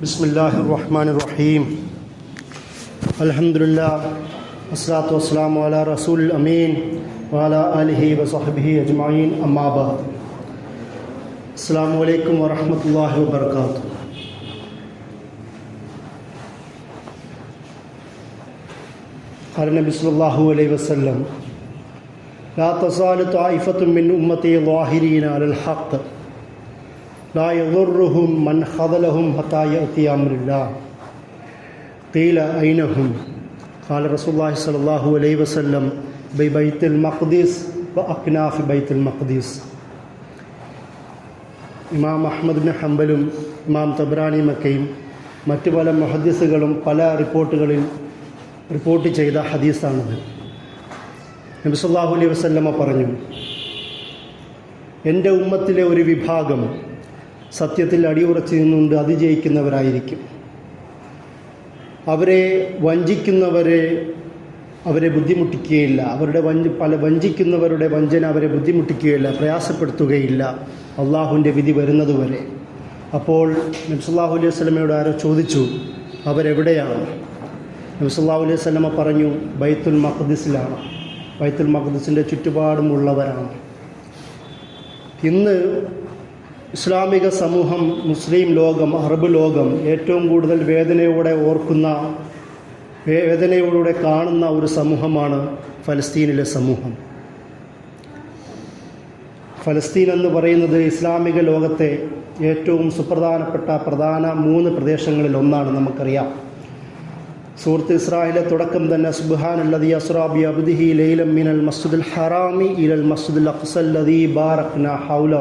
ബിസ്മില്ലാഹിർ റഹ്മാനിർ റഹീം. അൽഹംദുലില്ലാഹ് വസ്സലാത്തു വസ്സലാമു അലാ റസൂലിൽ അമീൻ വഅലാ ആലിഹി വസഹ്ബിഹി അജ്മഈൻ. അമ്മാ ബഅദ്. അസ്സലാമു അലൈക്കും വറഹ്മത്തുള്ളാഹി വബറകാതുഹു. ഖാല നബി സല്ലല്ലാഹു അലൈഹി വസല്ലം ലാ തസാലു ത്വായിഫത്തുൻ മിൻ ഉമ്മത്തി ളാഹിരീന അലൽ ഹഖ് لا يضرهم من خذلهم حتى يأتي أمر الله قيل أين هم قال رسول الله صلى الله عليه وسلم ببيت المقدس وأكناف بيت المقدس. ഇമാം അഹ്മദ് ബിൻ ഹംബലും ഇമാം തബ്രാനി മക്കയും മറ്റു പല മുഹദ്ദിസുകളും പല റിപ്പോർട്ടുകളിൽ റിപ്പോർട്ട് ചെയ്ത ഹദീസാണത്. നബി സല്ലല്ലാഹു അലൈഹി വസല്ലമ പറഞ്ഞു, എൻ്റെ ഉമ്മത്തിലെ ഒരു വിഭാഗം സത്യത്തിൽ അടിയുറച്ചു നിന്നുകൊണ്ട് അതിജയിക്കുന്നവരായിരിക്കും. അവരെ അവരെ ബുദ്ധിമുട്ടിക്കുകയില്ല. വഞ്ചിക്കുന്നവരുടെ വഞ്ചന അവരെ ബുദ്ധിമുട്ടിക്കുകയില്ല, പ്രയാസപ്പെടുത്തുകയില്ല, അള്ളാഹുവിൻ്റെ വിധി വരുന്നതുവരെ. അപ്പോൾ നബി സല്ലല്ലാഹു അലൈഹി വസല്ലമയോട് ആരോ ചോദിച്ചു, അവരെവിടെയാണ്? നബി സല്ലല്ലാഹു അലൈഹി വസല്ലമ പറഞ്ഞു, ബൈത്തുൽ മഖ്ദിസിലാണ്. ബൈത്തുൽ മഖ്ദിസിൻ്റെ ചുറ്റുപാടുമുള്ളവരാണ്. ഇന്ന് ഇസ്ലാമിക സമൂഹം, മുസ്ലിം ലോകം, അറബ് ലോകം ഏറ്റവും കൂടുതൽ വേദനയോടെ കാണുന്ന ഒരു സമൂഹമാണ് ഫലസ്തീനിലെ സമൂഹം. ഫലസ്തീൻ എന്ന് പറയുന്നത് ഇസ്ലാമിക ലോകത്തെ ഏറ്റവും പ്രധാന 3 പ്രദേശങ്ങളിൽ ഒന്നാണ്. നമുക്കറിയാം, സൂറത്ത് ഇസ്രായിലെ തുടക്കം തന്നെ സുബ്ഹാനല്ലദീ അസ്റാ ബി അബ്ദിഹി ലൈലൻ മിനൽ മസ്ജിദിൽ ഹറാമി ഇലൽ മസ്ജിദിൽ അഖ്സല്ലദീ ബാറക്നാ ഹൗല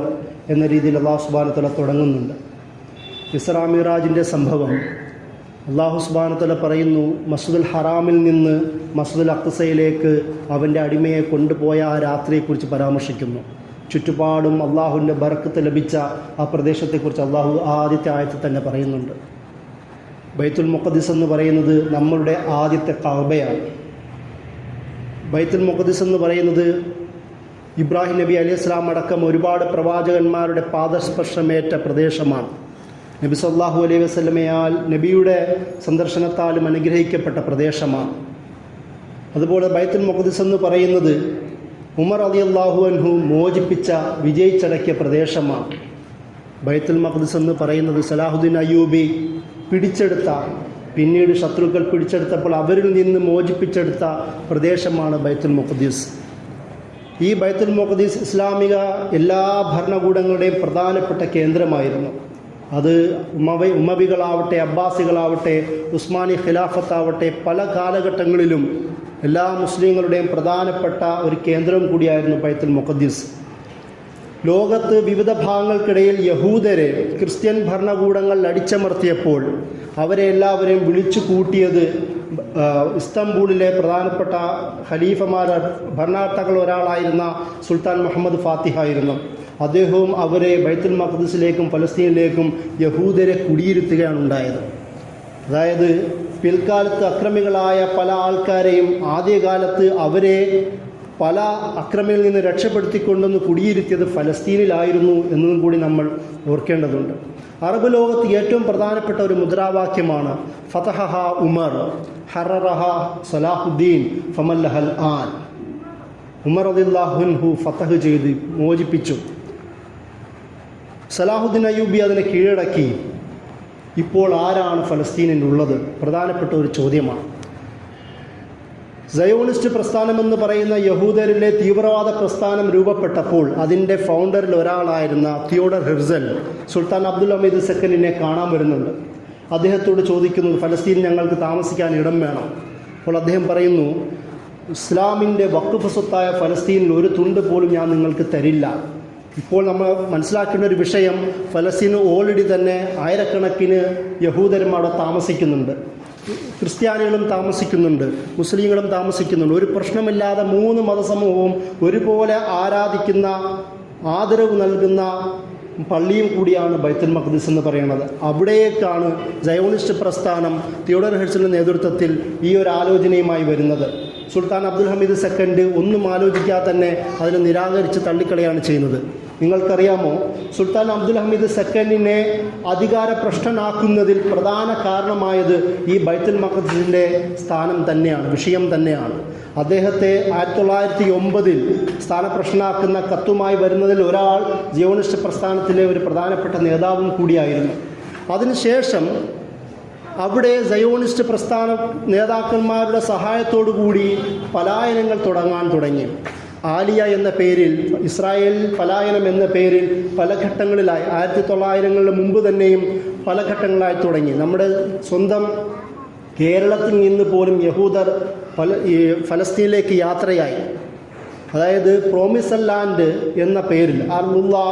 എന്ന രീതിയിൽ അല്ലാഹു സുബ്ഹാനഹു വ തആല തുടങ്ങുന്നുണ്ട്. ഇസ്രാ മിറാജിൻ്റെ സംഭവം അല്ലാഹു സുബ്ഹാനഹു വ തആല പറയുന്നു, മസ്ജിദുൽ ഹറാമിൽ നിന്ന് മസ്ജിദുൽ അഖ്സയിലേക്ക് അവൻ്റെ അടിമയെ കൊണ്ടുപോയ ആ രാത്രിയെക്കുറിച്ച് പരാമർശിക്കുന്നു. ചുറ്റുപാടും അള്ളാഹുവിൻ്റെ ബർക്കത്ത് ലഭിച്ച ആ പ്രദേശത്തെക്കുറിച്ച് അള്ളാഹു ആദ്യത്തെ ആയത്തിൽ തന്നെ പറയുന്നുണ്ട്. ബൈത്തുൽ മുഖദ്ദിസ് എന്ന് പറയുന്നത് നമ്മളുടെ ആദ്യത്തെ കഅബയാണ്. ബൈത്തുൽ മുഖദ്ദിസ് എന്ന് പറയുന്നത് ഇബ്രാഹിം നബി അലൈഹി സ്വലാം അടക്കം ഒരുപാട് പ്രവാചകന്മാരുടെ പാദസ്പർശമേറ്റ പ്രദേശമാണ്. നബി സല്ലല്ലാഹു അലൈഹി വസല്ലമയാൽ നബിയുടെ സന്ദർശനത്താലും അനുഗ്രഹിക്കപ്പെട്ട പ്രദേശമാണ്. അതുപോലെ ബൈത്തുൽ മുഖദ്ദിസ് എന്ന് പറയുന്നത് ഉമർ റളിയല്ലാഹു അൻഹു മോചിപ്പിച്ച വിജയിച്ചടക്കിയ പ്രദേശമാണ്. ബൈത്തുൽ മഖ്ദിസ് എന്ന് പറയുന്നത് സലാഹുദ്ദീൻ അയ്യൂബി പിന്നീട് ശത്രുക്കൾ പിടിച്ചെടുത്തപ്പോൾ അവരിൽ നിന്ന് മോചിപ്പിച്ചെടുത്ത പ്രദേശമാണ് ബൈത്തുൽ മുഖദ്ദിസ്. ഈ ബൈത്തുൽ മുഖദ്ദിസ് ഇസ്ലാമിക എല്ലാ ഭരണകൂടങ്ങളുടെയും പ്രധാനപ്പെട്ട കേന്ദ്രമായിരുന്നു. അത് ഉമവികളാവട്ടെ, അബ്ബാസികളാവട്ടെ, ഉസ്മാനി ഖിലാഫത്താവട്ടെ, പല കാലഘട്ടങ്ങളിലും എല്ലാ മുസ്ലിങ്ങളുടെയും പ്രധാനപ്പെട്ട ഒരു കേന്ദ്രം കൂടിയായിരുന്നു ബൈത്തുൽ മുഖദ്ദിസ്. ലോകത്ത് വിവിധ ഭാഗങ്ങൾക്കിടയിൽ യഹൂദരെ ക്രിസ്ത്യൻ ഭരണകൂടങ്ങൾ അടിച്ചമർത്തിയപ്പോൾ അവരെ എല്ലാവരെയും വിളിച്ചു കൂട്ടിയത് ഇസ്താംബൂളിലെ പ്രധാനപ്പെട്ട ഭരണാർത്ഥകളിൽ ഒരാളായിരുന്ന സുൽത്താൻ മുഹമ്മദ് ഫാത്തിഹ ആയിരുന്നു. അദ്ദേഹവും അവരെ ബൈത്തുൽ മഖ്ദിസിലേക്കും ഫലസ്തീനിലേക്കും യഹൂദരെ കുടിയിരുത്തുകയാണ് ഉണ്ടായത്. അതായത് പിൽക്കാലത്ത് അക്രമികളായ പല ആൾക്കാരെയും ആദ്യകാലത്ത് അവരെ പല അക്രമികളിൽ നിന്ന് രക്ഷപ്പെടുത്തിക്കൊണ്ടൊന്ന് കുടിയിരുത്തിയത് ഫലസ്തീനിലായിരുന്നു എന്നതും കൂടി നമ്മൾ ഓർക്കേണ്ടതുണ്ട്. അറബ് ലോകത്ത് ഏറ്റവും പ്രധാനപ്പെട്ട ഒരു മുദ്രാവാക്യമാണ് ഫതഹഹ ഉമർ ഹററഹ സലാഹുദ്ദീൻ ഫമല്ലഹൽ ആൻ. ഉമർ റളിയല്ലാഹു അൻഹു ഫതഹ് ചെയ്ത് മോചിപ്പിച്ചു. സലാഹുദ്ദീൻ അയ്യൂബി അതിനെ കീഴടക്കി. ഇപ്പോൾ ആരാണ് ഫലസ്തീനിലുള്ളത്? പ്രധാനപ്പെട്ട ഒരു ചോദ്യമാണ്. സയോണിസ്റ്റ് പ്രസ്ഥാനമെന്ന് പറയുന്ന യഹൂദരിലെ തീവ്രവാദ പ്രസ്ഥാനം രൂപപ്പെട്ടപ്പോൾ അതിൻ്റെ ഫൗണ്ടറിൽ ഒരാളായിരുന്ന തിയോഡർ ഹെർസൽ സുൽത്താൻ അബ്ദുൽ ഹമീദ് സെക്കൻഡിനെ കാണാൻ വരുന്നുണ്ട്. അദ്ദേഹത്തോട് ചോദിക്കുന്നു, ഫലസ്തീൻ ഞങ്ങൾക്ക് താമസിക്കാൻ ഇടം വേണം. അപ്പോൾ അദ്ദേഹം പറയുന്നു, ഇസ്ലാമിൻ്റെ വഖഫ് സ്വത്തായ ഫലസ്തീനിൽ ഒരു തുണ്ട് പോലും ഞാൻ നിങ്ങൾക്ക് തരില്ല. ഇപ്പോൾ നമ്മൾ മനസ്സിലാക്കേണ്ട ഒരു വിഷയം, ഫലസ്തീൻ ഓൾറെഡി തന്നെ ആയിരക്കണക്കിന് യഹൂദരും അവിടെ താമസിക്കുന്നുണ്ട്, ക്രിസ്ത്യാനികളും താമസിക്കുന്നുണ്ട്, മുസ്ലിങ്ങളും താമസിക്കുന്നുണ്ട്. ഒരു പ്രശ്നമില്ലാതെ 3 മതസമൂഹവും ഒരുപോലെ ആരാധിക്കുന്ന, ആദരവ് നൽകുന്ന പള്ളിയും കൂടിയാണ് ബൈത്തുൽ മഖ്ദിസ് എന്ന് പറയുന്നത്. അവിടേക്കാണ് സയോണിസ്റ്റ് പ്രസ്ഥാനം തിയോഡർ ഹെർസലിൻ്റെ നേതൃത്വത്തിൽ ഈ ഒരു ആലോചനയുമായി വരുന്നത്. സുൽത്താൻ അബ്ദുൽ ഹമീദ് സെക്കൻഡ് ഒന്നും ആലോചിക്കാതെ തന്നെ അതിനെ നിരാകരിച്ച് തള്ളിക്കളയാണ് ചെയ്യുന്നത്. നിങ്ങൾക്കറിയാമോ, സുൽത്താൻ അബ്ദുൽ ഹമീദ് സെക്കൻഡിനെ അധികാരഭ്രഷ്ടനാക്കുന്നതിൽ പ്രധാന കാരണമായത് ഈ ബൈത്തുൽ മഖ്ദിസിൻ്റെ സ്ഥാനം തന്നെയാണ്, വിഷയം തന്നെയാണ്. അദ്ദേഹത്തെ 1909 സ്ഥാനഭ്രഷ്ടനാക്കുന്ന കത്തുമായി വരുന്നതിൽ ഒരാൾ സിയോണിസ്റ്റ് പ്രസ്ഥാനത്തിലെ ഒരു പ്രധാനപ്പെട്ട നേതാവും കൂടിയായിരുന്നു. അതിനുശേഷം അവിടെ സയോണിസ്റ്റ് പ്രസ്ഥാന നേതാക്കന്മാരുടെ സഹായത്തോടു കൂടി പലായനങ്ങൾ തുടങ്ങാൻ തുടങ്ങി. ആലിയ എന്ന പേരിൽ, ഇസ്രായേൽ പലായനം എന്ന പേരിൽ പല ഘട്ടങ്ങളിലായി 1900 മുമ്പ് തന്നെയും പല ഘട്ടങ്ങളായി തുടങ്ങി. നമ്മുടെ സ്വന്തം കേരളത്തിൽ നിന്ന് പോലും യഹൂദർ ഫലസ്തീനിലേക്ക് യാത്രയായി. അതായത് പ്രോമിസൽ ലാൻഡ് എന്ന പേരിൽ, അർദുല്ലാ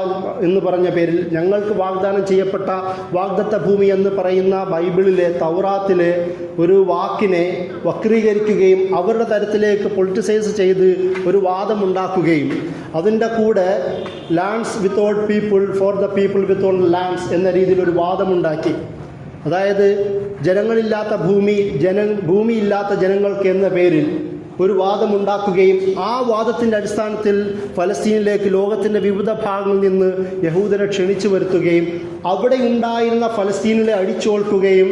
എന്ന് പറഞ്ഞ പേരിൽ, ഞങ്ങൾക്ക് വാഗ്ദാനം ചെയ്യപ്പെട്ട വാഗ്ദത്ത ഭൂമി എന്ന് പറയുന്ന ബൈബിളിലെ തൗറാത്തിലെ ഒരു വാക്കിനെ വക്രീകരിക്കുകയും അവരുടെ തരത്തിലേക്ക് പൊളിറ്റിസൈസ് ചെയ്ത് ഒരു വാദമുണ്ടാക്കുകയും അതിൻ്റെ കൂടെ lands without people for the people without lands എന്ന രീതിയിൽ ഒരു വാദമുണ്ടാക്കി. അതായത് ജനങ്ങളില്ലാത്ത ഭൂമിയില്ലാത്ത ജനങ്ങൾക്ക് എന്ന പേരിൽ ഒരു വാദമുണ്ടാക്കുകയും ആ വാദത്തിൻ്റെ അടിസ്ഥാനത്തിൽ ഫലസ്തീനിലേക്ക് ലോകത്തിൻ്റെ വിവിധ ഭാഗങ്ങളിൽ നിന്ന് യഹൂദരെ ക്ഷണിച്ചു വരുത്തുകയും അവിടെ ഉണ്ടായിരുന്ന ഫലസ്തീനിലെ അടിച്ചോൾക്കുകയും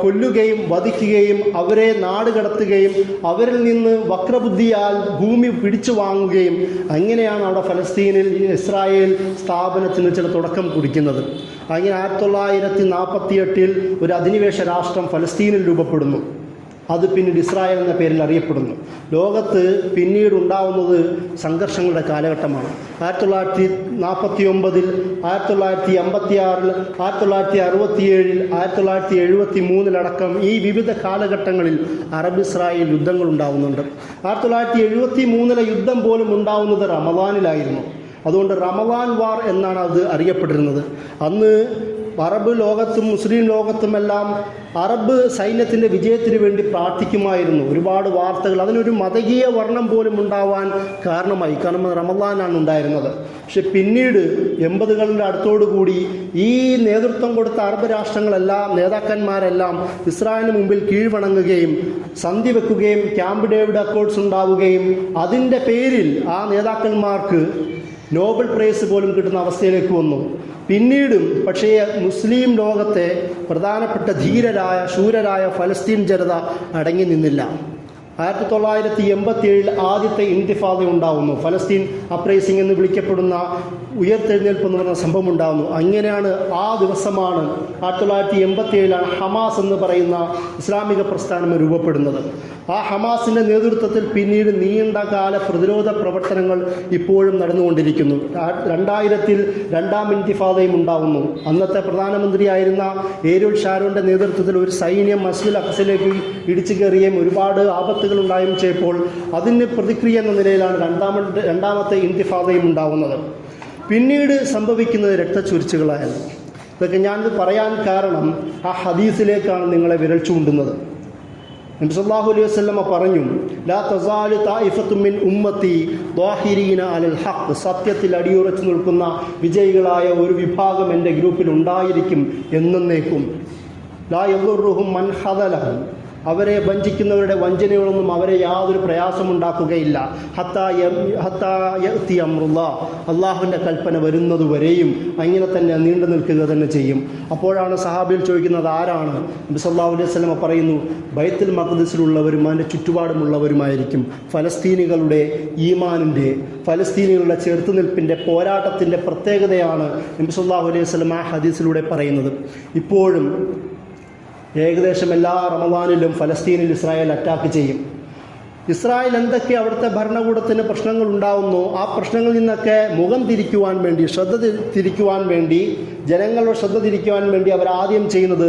കൊല്ലുകയും വധിക്കുകയും അവരെ നാടുകടത്തുകയും അവരിൽ നിന്ന് വക്രബുദ്ധിയാൽ ഭൂമി പിടിച്ചു വാങ്ങുകയും അങ്ങനെയാണ് അവിടെ ഫലസ്തീനിൽ ഇസ്രായേൽ സ്ഥാപനത്തിന് ചില തുടക്കം കുറിക്കുന്നത്. അങ്ങനെ 1948 ഒരു അധിനിവേശ രാഷ്ട്രം ഫലസ്തീനിൽ രൂപപ്പെടുന്നു. അത് പിന്നീട് ഇസ്രായേൽ എന്ന പേരിൽ അറിയപ്പെടുന്നു. ലോകത്ത് പിന്നീട് ഉണ്ടാവുന്നത് സംഘർഷങ്ങളുടെ കാലഘട്ടമാണ്. 1949, 1956, 1967, 1973 ഈ വിവിധ കാലഘട്ടങ്ങളിൽ അറബ് ഇസ്രായേൽ യുദ്ധങ്ങൾ ഉണ്ടാവുന്നുണ്ട്. 1973 യുദ്ധം പോലും ഉണ്ടാവുന്നത് റമദാനിലായിരുന്നു. അതുകൊണ്ട് റമദാൻ വാർ എന്നാണ് അത് അറിയപ്പെട്ടിരുന്നത്. അന്ന് അറബ് ലോകത്തും മുസ്ലിം ലോകത്തുമെല്ലാം അറബ് സൈന്യത്തിൻ്റെ വിജയത്തിന് വേണ്ടി പ്രാർത്ഥിക്കുമായിരുന്നു. ഒരുപാട് വാർത്തകൾ, അതിനൊരു മതകീയ വർണ്ണം പോലും ഉണ്ടാവാൻ കാരണമായി. കാരണം റമദാനാണ് ഉണ്ടായിരുന്നത്. പക്ഷെ പിന്നീട് 80കളുടെ അടുത്തോടുകൂടി ഈ നേതൃത്വം കൊടുത്ത അറബ് രാഷ്ട്രങ്ങളെല്ലാം, നേതാക്കന്മാരെല്ലാം ഇസ്രായേലിന് മുമ്പിൽ കീഴ്വണങ്ങുകയും സന്ധി വെക്കുകയും ക്യാമ്പ് ഡേവിഡ് അക്കോർഡ്സ് ഉണ്ടാവുകയും അതിൻ്റെ പേരിൽ ആ നേതാക്കന്മാർക്ക് നോബൽ പ്രൈസ് പോലും കിട്ടുന്ന അവസ്ഥയിലേക്ക് വന്നു. പിന്നീടും പക്ഷേ മുസ്ലിം ലോകത്തെ പ്രധാനപ്പെട്ട ധീരരായ ശൂരരായ ഫലസ്തീൻ ജനത അടങ്ങി നിന്നില്ല. 1987 ആദ്യത്തെ ഇൻതിഫാദ ഉണ്ടാവുന്നു. ഫലസ്തീൻ അപ്രൈസിംഗ് എന്ന് വിളിക്കപ്പെടുന്ന ഉയർത്തെഴുന്നേൽപ്പ് എന്ന് പറഞ്ഞ സംഭവം ഉണ്ടാകുന്നു. അങ്ങനെയാണ് ആ ദിവസമാണ് 1987 ഹമാസ് എന്ന് പറയുന്ന ഇസ്ലാമിക പ്രസ്ഥാനം രൂപപ്പെടുന്നത്. ആ ഹമാസിൻ്റെ നേതൃത്വത്തിൽ പിന്നീട് നീണ്ടകാല പ്രതിരോധ പ്രവർത്തനങ്ങൾ ഇപ്പോഴും നടന്നുകൊണ്ടിരിക്കുന്നു. 2000 രണ്ടാം ഇൻതിഫാദയും ഉണ്ടാവുന്നു. അന്നത്തെ പ്രധാനമന്ത്രിയായിരുന്ന ഏരിയൽ ഷാരോന്റെ നേതൃത്വത്തിൽ ഒരു സൈന്യം മസ്ജിദുൽ അഖ്സയിലേക്ക് ഇടിച്ചു കയറുകയും ഒരുപാട് ആപത്തുകൾ ഉണ്ടായും ചെയ്തപ്പോൾ അതിന് പ്രതിക്രിയ എന്ന നിലയിലാണ് രണ്ടാമത്തെ ഇൻതിഫാദയും ഉണ്ടാവുന്നത്. പിന്നീട് സംഭവിക്കുന്നത് രക്തച്ചൊരിച്ചിലുകളായിരുന്നു. ഇതൊക്കെ ഞാനിത് പറയാൻ കാരണം ആ ഹദീസിലേക്കാണ് നിങ്ങളെ വിരൽ ചൂണ്ടുന്നത്. നബി സല്ലല്ലാഹു അലൈഹി വസല്ലമ പറഞ്ഞു, ലാ തസാലു തായിഫത്തും മിൻ ഉമ്മത്തി ളാഹിരീന അലൽ ഹഖ്, സത്യത്തിൽ അടിയുറച്ചു നിൽക്കുന്ന വിജയികളായ ഒരു വിഭാഗം എൻ്റെ ഗ്രൂപ്പിൽ ഉണ്ടായിരിക്കും എന്നേക്കും. ലാ യദുറുഹും മൻ ഖദലഹും, അവരെ വഞ്ചിക്കുന്നവരുടെ വഞ്ചനകളൊന്നും അവരെ യാതൊരു പ്രയാസമുണ്ടാക്കുകയില്ല. അള്ളാഹുവിൻ്റെ കൽപ്പന വരുന്നതുവരെയും അങ്ങനെ തന്നെ നീണ്ടു നിൽക്കുക തന്നെ ചെയ്യും. അപ്പോഴാണ് സഹാബികൾ ചോദിക്കുന്നത്, ആരാണ്? നബി സല്ലല്ലാഹു അലൈഹി വസല്ലം പറയുന്നു, ബൈത്തുൽ മഖ്ദിസിലുള്ളവരും അതിൻ്റെ ചുറ്റുപാടുമുള്ളവരുമായിരിക്കും. ഫലസ്തീനികളുടെ ഈമാനിൻ്റെ, ഫലസ്തീനികളുടെ ചെറുത്തുനിൽപ്പിൻ്റെ, പോരാട്ടത്തിൻ്റെ പ്രത്യേകതയാണ് നബി സല്ലല്ലാഹു അലൈഹി വസല്ലം ആ ഹദീസിലൂടെ പറയുന്നത്. ഇപ്പോഴും ഏകദേശം എല്ലാ റമദാനിലും ഫലസ്തീനിൽ ഇസ്രായേൽ അറ്റാക്ക് ചെയ്യും. ഇസ്രായേൽ എന്തൊക്കെ അവിടുത്തെ ഭരണകൂടത്തിന് പ്രശ്നങ്ങൾ ഉണ്ടാവുന്നു, ആ പ്രശ്നങ്ങളിൽ നിന്നൊക്കെ മുഖം തിരിക്കുവാൻ വേണ്ടി, ശ്രദ്ധ തിരിക്കുവാൻ വേണ്ടി, ജനങ്ങളുടെ ശ്രദ്ധ തിരിക്കുവാൻ വേണ്ടി അവരാദ്യം ചെയ്യുന്നത്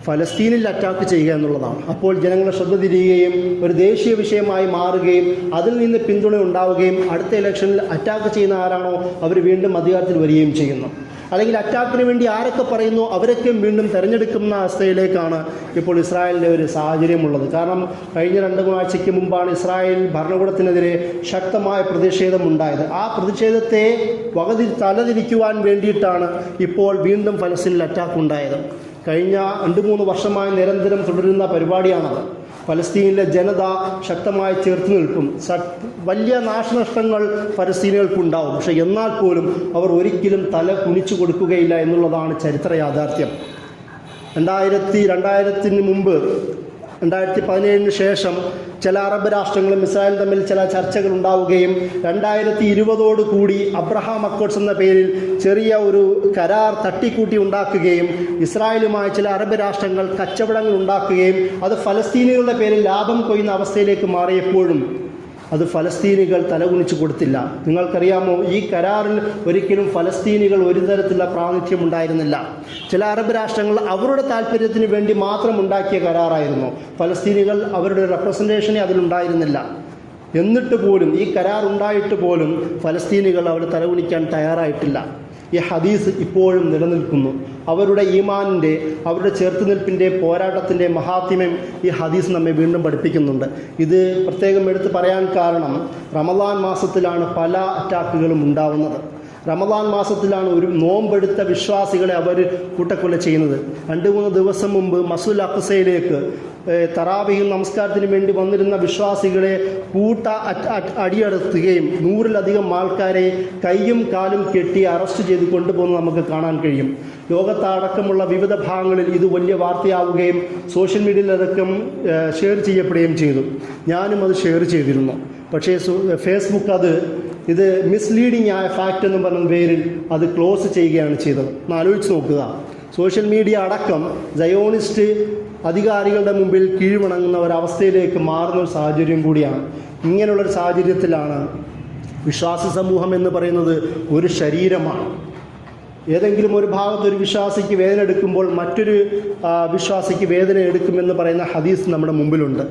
ഫലസ്തീനിൽ അറ്റാക്ക് ചെയ്യുക എന്നുള്ളതാണ്. അപ്പോൾ ജനങ്ങളുടെ ശ്രദ്ധ തിരിയുകയും ഒരു ദേശീയ വിഷയമായി മാറുകയും അതിൽ നിന്ന് പിന്തുണ ഉണ്ടാവുകയും അടുത്ത ഇലക്ഷനിൽ അറ്റാക്ക് ചെയ്യുന്ന ആരാണോ അവർ വീണ്ടും അധികാരത്തിൽ വരികയും ചെയ്യുന്നു. അല്ലെങ്കിൽ അറ്റാക്കിന് വേണ്ടി ആരൊക്കെ പറയുന്നു അവരൊക്കെ വീണ്ടും തിരഞ്ഞെടുക്കുന്ന അവസ്ഥയിലേക്കാണ് ഇപ്പോൾ ഇസ്രായേലിൻ്റെ ഒരു സാഹചര്യമുള്ളത്. കാരണം കഴിഞ്ഞ 2 ആഴ്ചയ്ക്ക് മുമ്പാണ് ഇസ്രായേൽ ഭരണകൂടത്തിനെതിരെ ശക്തമായ പ്രതിഷേധം ഉണ്ടായത്. ആ പ്രതിഷേധത്തെ തലതിരിക്കുവാൻ വേണ്ടിയിട്ടാണ് ഇപ്പോൾ വീണ്ടും ഫലസ്തീനിൽ അറ്റാക്ക് ഉണ്ടായത്. കഴിഞ്ഞ 2-3 വർഷമായി നിരന്തരം തുടരുന്ന പരിപാടിയാണത്. ഫലസ്തീനിലെ ജനത ശക്തമായി ചേർത്ത് നിൽക്കും. വലിയ നാശനഷ്ടങ്ങൾ ഫലസ്തീനികൾക്കുണ്ടാവും. പക്ഷേ എന്നാൽ പോലും അവർ ഒരിക്കലും തല കുനിച്ചു കൊടുക്കുകയില്ല എന്നുള്ളതാണ് ചരിത്ര യാഥാർത്ഥ്യം. 2000-ന് മുമ്പ് 2017 ശേഷം ചില അറബ് രാഷ്ട്രങ്ങളും ഇസ്രായേലും തമ്മിൽ ചില ചർച്ചകൾ ഉണ്ടാവുകയും 2020 കൂടി അബ്രഹാം അക്കോർഡ്സ് എന്ന പേരിൽ ചെറിയ ഒരു കരാർ തട്ടിക്കൂട്ടി ഉണ്ടാക്കുകയും ഇസ്രായേലുമായി ചില അറബ് രാഷ്ട്രങ്ങൾ കച്ചവടങ്ങൾ ഉണ്ടാക്കുകയും അത് ഫലസ്തീനികളുടെ പേരിൽ ലാഭം കൊയ്യുന്ന അവസ്ഥയിലേക്ക് മാറിയപ്പോഴും അത് ഫലസ്തീനികൾ തലകുനിച്ചു കൊടുത്തില്ല. നിങ്ങൾക്കറിയാമോ, ഈ കരാറിൽ ഒരിക്കലും ഫലസ്തീനികൾ ഒരു തരത്തിലുള്ള പ്രാതിനിധ്യം ഉണ്ടായിരുന്നില്ല. ചില അറബ് രാഷ്ട്രങ്ങൾ അവരുടെ താല്പര്യത്തിന് വേണ്ടി മാത്രം ഉണ്ടാക്കിയ കരാറായിരുന്നു. ഫലസ്തീനികൾ അവരുടെ റെപ്രസെൻറ്റേഷനെ അതിലുണ്ടായിരുന്നില്ല. എന്നിട്ട് പോലും, ഈ കരാർ ഉണ്ടായിട്ട് പോലും ഫലസ്തീനികൾ അവർ തലകുനിക്കാൻ തയ്യാറായിട്ടില്ല. ഈ ഹദീസ് ഇപ്പോഴും നിലനിൽക്കുന്നു. അവരുടെ ഈമാനിൻ്റെ, അവരുടെ ചെറുത്തുനിൽപ്പിൻ്റെ, പോരാട്ടത്തിൻ്റെ മഹാത്മ്യം ഈ ഹദീസ് നമ്മെ വീണ്ടും പഠിപ്പിക്കുന്നുണ്ട്. ഇത് പ്രത്യേകം എടുത്ത് പറയാൻ കാരണം റമദാൻ മാസത്തിലാണ് പല അറ്റാക്കുകളും ഉണ്ടാവുന്നത്. റമദാൻ മാസത്തിലാണ് ഒരു നോമ്പെടുത്ത വിശ്വാസികളെ അവർ കൂട്ടക്കൊല ചെയ്യുന്നത്. 2-3 ദിവസം മുമ്പ് മസ്ജിദുൽ അഖ്സയിലേക്ക് തറാവീഹ് നമസ്കാരത്തിന് വേണ്ടി വന്നിരുന്ന വിശ്വാസികളെ അടിയടത്തുകയും 100-ലധികം ആൾക്കാരെ കൈയും കാലും കെട്ടി അറസ്റ്റ് ചെയ്ത് കൊണ്ടുപോകുന്നത് നമുക്ക് കാണാൻ കഴിയും. ലോകത്തടക്കമുള്ള വിവിധ ഭാഗങ്ങളിൽ ഇത് വലിയ വാർത്തയാവുകയും സോഷ്യൽ മീഡിയയിലടക്കം ഷെയർ ചെയ്യപ്പെടുകയും ചെയ്തു. ഞാനും അത് ഷെയർ ചെയ്തിരുന്നു. പക്ഷേ ഫേസ്ബുക്ക് ഇത് മിസ്ലീഡിംഗ് ആയ ഫാക്റ്റ് എന്ന് പറഞ്ഞ പേരിൽ അത് ക്ലോസ് ചെയ്യുകയാണ് ചെയ്തത്. ആലോചിച്ച് നോക്കുക, സോഷ്യൽ മീഡിയ അടക്കം സയോണിസ്റ്റ് അധികാരികളുടെ മുമ്പിൽ കീഴ്വണങ്ങുന്ന ഒരവസ്ഥയിലേക്ക് മാറുന്ന ഒരു സാഹചര്യം കൂടിയാണ്. ഇങ്ങനെയുള്ളൊരു സാഹചര്യത്തിലാണ് വിശ്വാസ സമൂഹം എന്ന് പറയുന്നത് ഒരു ശരീരമാണ്. ഏതെങ്കിലും ഒരു ഭാഗത്ത് ഒരു വിശ്വാസിക്ക് വേദന എടുക്കുമ്പോൾ മറ്റൊരു വിശ്വാസിക്ക് വേദന എടുക്കുമെന്ന് പറയുന്ന ഹദീസ് നമ്മുടെ മുമ്പിലുണ്ട്.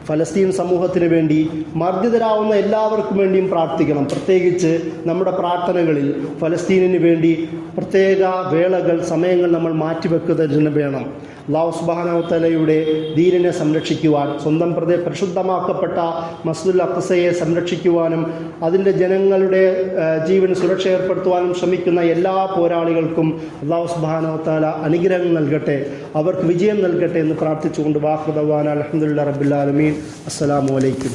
ഫലസ്തീൻ സമൂഹത്തിന് വേണ്ടി, മർദ്ദിതരാവുന്ന എല്ലാവർക്കും വേണ്ടിയും പ്രാർത്ഥിക്കണം. പ്രത്യേകിച്ച് നമ്മുടെ പ്രാർത്ഥനകളിൽ ഫലസ്തീനിന് വേണ്ടി പ്രത്യേക വേളകൾ, സമയങ്ങൾ നമ്മൾ മാറ്റിവെക്കുന്നതിന് വേണം. അല്ലാഹു സുബ്ഹാനഹു വ തആലയുടെ ദീനിനെ സംരക്ഷിക്കുവാൻ, സ്വന്തം പരിശുദ്ധമാക്കപ്പെട്ട മസ്ജിദുൽ അഖ്സയെ സംരക്ഷിക്കുവാനും അതിൻ്റെ ജനങ്ങളുടെ ജീവന് സുരക്ഷ ഏർപ്പെടുത്തുവാനും ശ്രമിക്കുന്ന എല്ലാ പോരാളികൾക്കും അല്ലാഹു സുബ്ഹാനഹു വ തആല അനുഗ്രഹം നൽകട്ടെ, അവർക്ക് വിജയം നൽകട്ടെ എന്ന് പ്രാർത്ഥിച്ചുകൊണ്ട് വാഖിറു ദഅ്വാനാ അൽഹംദുലില്ലാഹി റബ്ബിൽ ആലമീൻ. അസ്സലാമു അലൈക്കും.